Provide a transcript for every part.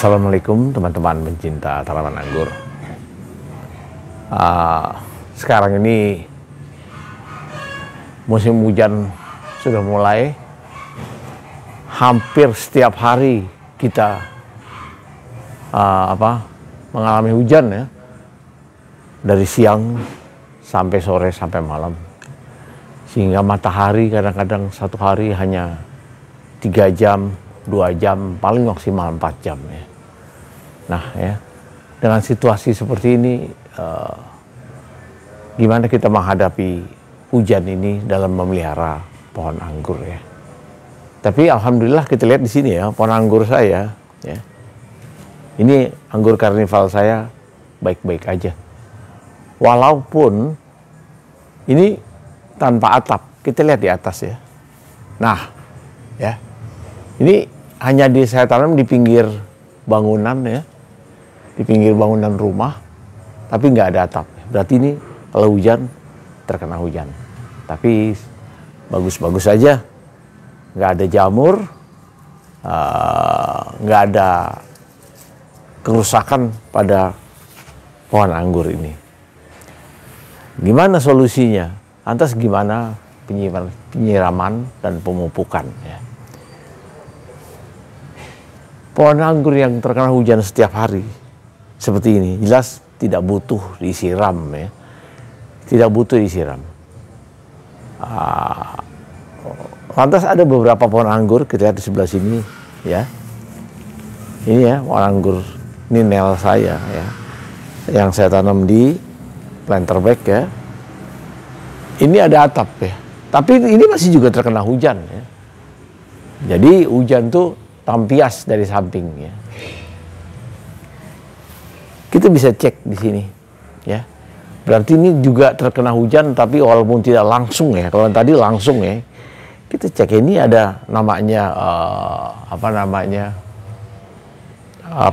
Assalamualaikum teman-teman pencinta tanaman anggur. Sekarang ini musim hujan sudah mulai. Hampir setiap hari kita mengalami hujan ya, dari siang sampai sore sampai malam, sehingga matahari kadang-kadang satu hari hanya 3 jam, 2 jam, paling maksimal 4 jam ya. Nah ya, dengan situasi seperti ini, gimana kita menghadapi hujan ini dalam memelihara pohon anggur ya. Tapi alhamdulillah kita lihat di sini ya, pohon anggur saya ya. Ini anggur karnival saya baik-baik aja. Walaupun ini tanpa atap, kita lihat di atas ya. Nah ya, ini hanya saya tanam di pinggir bangunan ya, di pinggir bangunan rumah, tapi nggak ada atap. Berarti ini kalau hujan terkena hujan. Tapi bagus-bagus saja, nggak ada jamur, nggak ada kerusakan pada pohon anggur ini. Gimana solusinya? Lantas gimana penyiraman dan pemupukan ya? Pohon anggur yang terkena hujan setiap hari seperti ini jelas tidak butuh disiram ya, tidak butuh disiram. Lantas ada beberapa pohon anggur, kita lihat di sebelah sini ya. Ini ya pohon anggur ninel saya ya, yang saya tanam di planter bag ya. Ini ada atap ya, tapi ini masih juga terkena hujan ya. Jadi hujan tuh tampias dari samping ya. Kita bisa cek di sini ya. Berarti ini juga terkena hujan, tapi walaupun tidak langsung ya. Kalau tadi langsung ya, kita cek ini ada namanya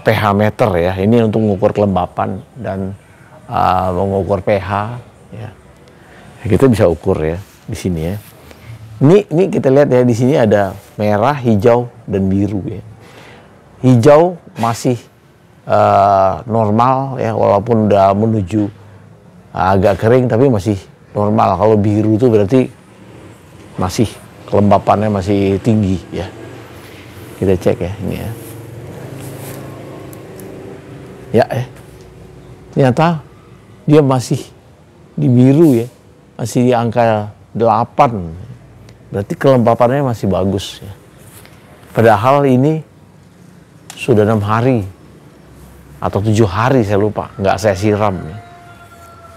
pH meter ya. Ini untuk mengukur kelembapan dan mengukur pH ya. Kita bisa ukur ya di sini ya. Ini kita lihat ya, di sini ada merah, hijau, dan biru ya. Hijau masih normal ya, walaupun udah menuju agak kering, tapi masih normal. Kalau biru itu berarti masih kelembapannya masih tinggi ya. Kita cek ya ini ya. Ternyata dia masih di biru ya, masih di angka 8. Berarti kelembapannya masih bagus ya. Padahal ini sudah 6 hari atau 7 hari, saya lupa, nggak saya siram ya.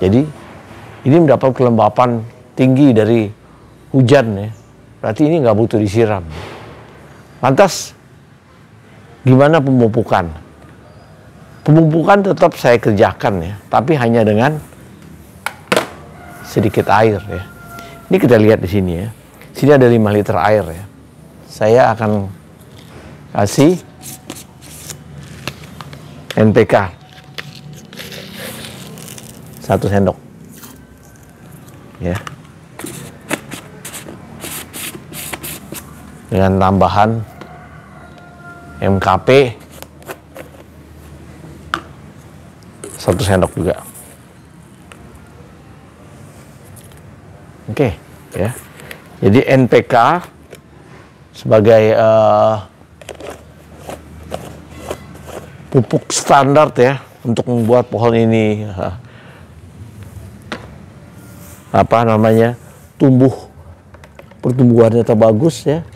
Jadi ini mendapat kelembapan tinggi dari hujan ya. Berarti ini nggak butuh disiram. Lantas gimana pemupukan? Pemupukan tetap saya kerjakan ya, tapi hanya dengan sedikit air ya. Ini kita lihat di sini ya. Sini ada 5 liter air ya. Saya akan kasih NPK 1 sendok ya, dengan tambahan MKP 1 sendok juga. Oke ya. Jadi NPK sebagai pupuk standar ya untuk membuat pohon ini tumbuh, pertumbuhannya terbagus ya,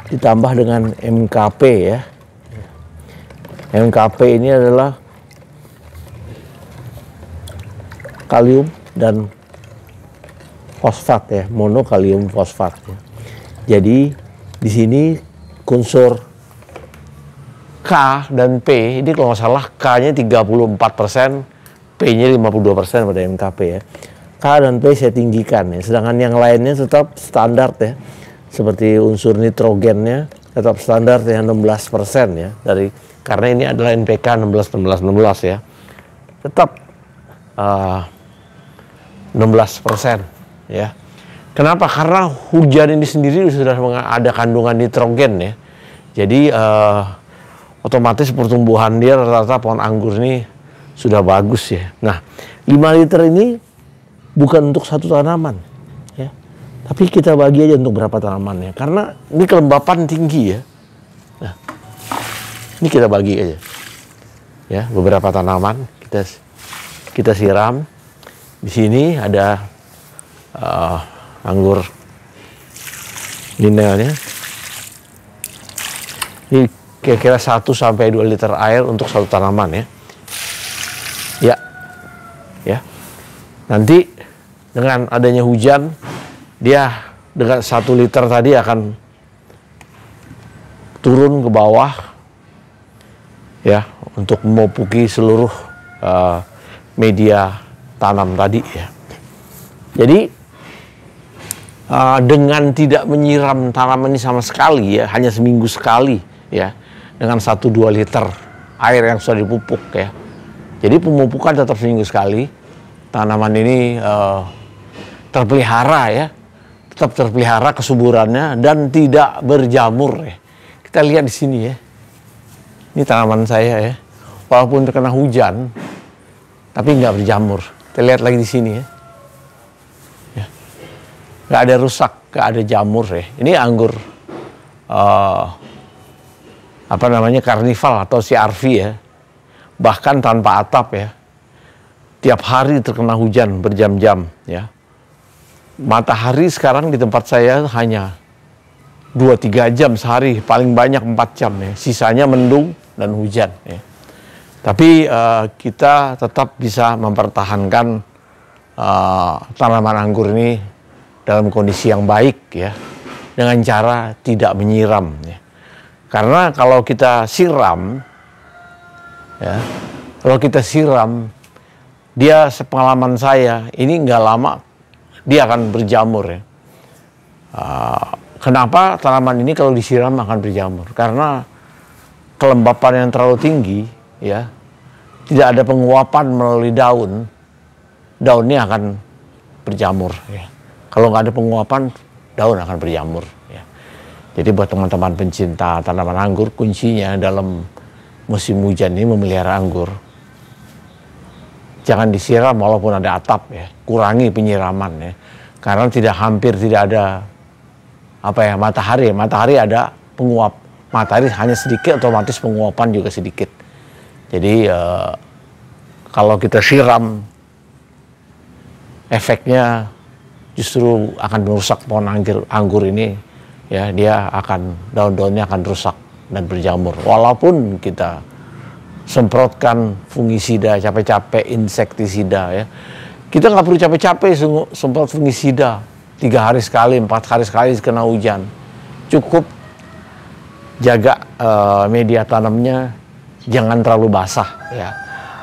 ditambah dengan MKP ya. MKP ini adalah kalium dan fosfat ya, monokalium fosfat ya. Jadi di sini unsur K dan P, ini kalau nggak salah K-nya 34%, P-nya 52% pada MKP ya. K dan P saya tinggikan ya, sedangkan yang lainnya tetap standar ya. Seperti unsur nitrogennya tetap standar ya, 16% ya, karena ini adalah NPK 16 ya. Tetap 16% ya. Kenapa? Karena hujan ini sendiri sudah ada kandungan nitrogen ya. Jadi otomatis pertumbuhan dia rata-rata pohon anggur ini sudah bagus ya. Nah, 5 liter ini bukan untuk satu tanaman ya, tapi kita bagi aja untuk berapa tanamannya, karena ini kelembapan tinggi ya. Nah, ini kita bagi aja ya, beberapa tanaman kita siram. Di sini ada anggur Ninelnya. Ini kira-kira 1-2 liter air untuk satu tanaman ya. Ya. Nanti dengan adanya hujan, dia dengan 1 liter tadi akan turun ke bawah ya, untuk memupuki seluruh media tanam tadi ya. Jadi dengan tidak menyiram tanaman ini sama sekali ya, hanya seminggu sekali ya, dengan 1-2 liter air yang sudah dipupuk ya. Jadi pemupukan tetap seminggu sekali. Tanaman ini terpelihara ya, tetap terpelihara kesuburannya dan tidak berjamur ya. Kita lihat di sini ya. Ini tanaman saya ya. Walaupun terkena hujan, tapi nggak berjamur. Kita lihat lagi di sini ya. Nggak ada rusak, nggak ada jamur ya. Ini anggur karnival atau CRV ya. Bahkan tanpa atap ya. Tiap hari terkena hujan berjam-jam ya. Matahari sekarang di tempat saya hanya 2-3 jam sehari, paling banyak 4 jam ya. Sisanya mendung dan hujan ya. Tapi kita tetap bisa mempertahankan tanaman anggur ini dalam kondisi yang baik ya, dengan cara tidak menyiram ya. Karena kalau kita siram ya, dia sepengalaman saya ini nggak lama dia akan berjamur ya. Kenapa tanaman ini kalau disiram akan berjamur? Karena kelembapan yang terlalu tinggi ya, tidak ada penguapan melalui daunnya akan berjamur ya. Kalau nggak ada penguapan, daun akan berjamur ya. Jadi buat teman-teman pencinta tanaman anggur, kuncinya dalam musim hujan ini memelihara anggur, jangan disiram walaupun ada atap ya. Kurangi penyiraman ya. Karena hampir tidak ada matahari. Matahari ada penguap. Matahari hanya sedikit, otomatis penguapan juga sedikit. Jadi kalau kita siram, efeknya justru akan merusak pohon anggur ini ya. Daun-daunnya akan rusak dan berjamur. Walaupun kita semprotkan fungisida, capek-capek insektisida ya. Kita nggak perlu capek-capek semprot fungisida 3 hari sekali, 4 hari sekali kena hujan. Cukup jaga media tanamnya jangan terlalu basah ya.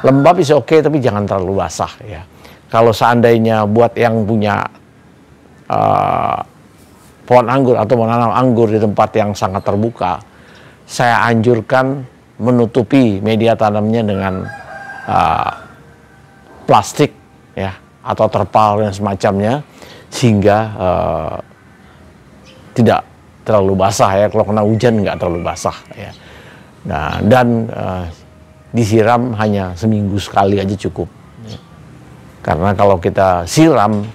Lembab is oke, tapi jangan terlalu basah ya. Kalau seandainya buat yang punya pohon anggur atau menanam anggur di tempat yang sangat terbuka, saya anjurkan menutupi media tanamnya dengan plastik ya, atau terpal dan semacamnya, sehingga tidak terlalu basah ya. Kalau kena hujan nggak terlalu basah ya. Nah, dan disiram hanya seminggu sekali aja cukup ya. Karena kalau kita siram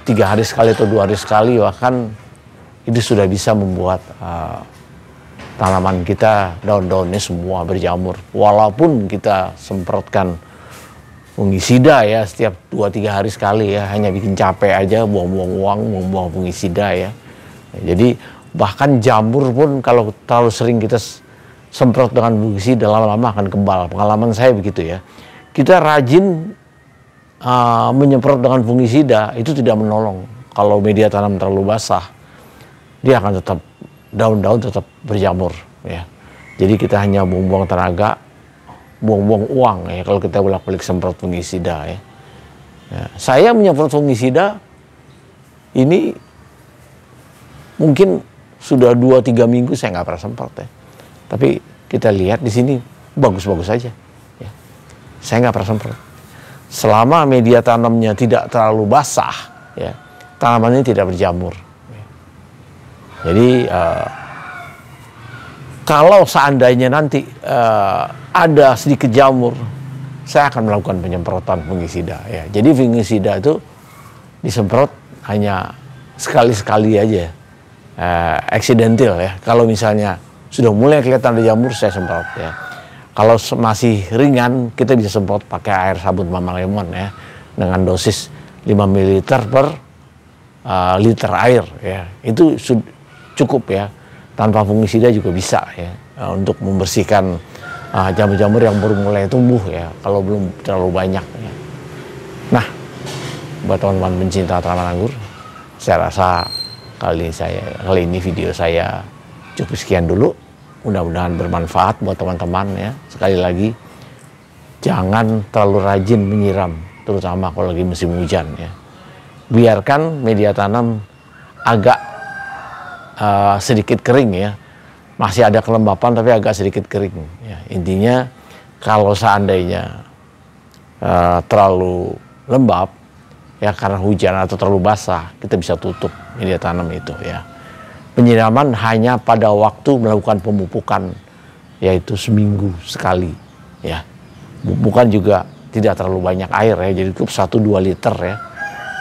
3 hari sekali atau 2 hari sekali, bahkan itu sudah bisa membuat tanaman kita, daun-daunnya semua berjamur. Walaupun kita semprotkan fungisida ya setiap 2-3 hari sekali ya, hanya bikin capek aja, buang-buang uang, buang-buang fungisida ya. Jadi bahkan jamur pun kalau terlalu sering kita semprot dengan fungisida, lama-lama akan kebal. Pengalaman saya begitu ya. Kita rajin menyemprot dengan fungisida itu tidak menolong. Kalau media tanam terlalu basah, dia akan tetap, daun-daun tetap berjamur ya. Jadi kita hanya buang-buang tenaga, buang-buang uang ya kalau kita bolak-balik semprot fungisida ya. Saya menyemprot fungisida ini mungkin sudah 2-3 minggu saya nggak pernah semprot ya. Tapi kita lihat di sini bagus-bagus saja ya. Saya nggak pernah semprot. Selama media tanamnya tidak terlalu basah ya, tanamannya tidak berjamur. Jadi Kalau seandainya nanti ada sedikit jamur, saya akan melakukan penyemprotan fungisida ya. Jadi fungisida itu disemprot hanya sekali-sekali aja, accidental ya. Kalau misalnya sudah mulai kelihatan ada jamur, saya semprot ya. Kalau masih ringan, kita bisa semprot pakai air sabun Mama Lemon ya, dengan dosis 5 ml per liter air ya. Itu cukup ya. Tanpa fungisida juga bisa ya, untuk membersihkan jamur-jamur yang baru mulai tumbuh ya, kalau belum terlalu banyak ya. Nah, buat teman-teman pencinta tanaman anggur, saya rasa kali ini video saya cukup sekian dulu. Mudah-mudahan bermanfaat buat teman-teman ya. Sekali lagi, jangan terlalu rajin menyiram, terutama kalau lagi musim hujan ya. Biarkan media tanam agak sedikit kering ya, masih ada kelembapan tapi agak sedikit kering ya. Intinya kalau seandainya terlalu lembab ya karena hujan atau terlalu basah, kita bisa tutup media tanam itu ya. Penyiraman hanya pada waktu melakukan pemupukan, yaitu seminggu sekali ya. Pemupukan juga tidak terlalu banyak air ya, jadi cukup 1-2 liter ya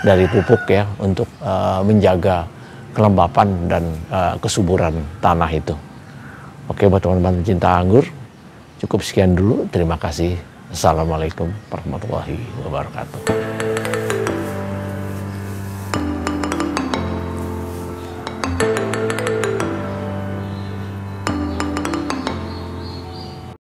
dari pupuk ya, untuk menjaga kelembapan dan kesuburan tanah itu. Oke, buat teman-teman pencinta anggur, cukup sekian dulu. Terima kasih. Assalamualaikum warahmatullahi wabarakatuh.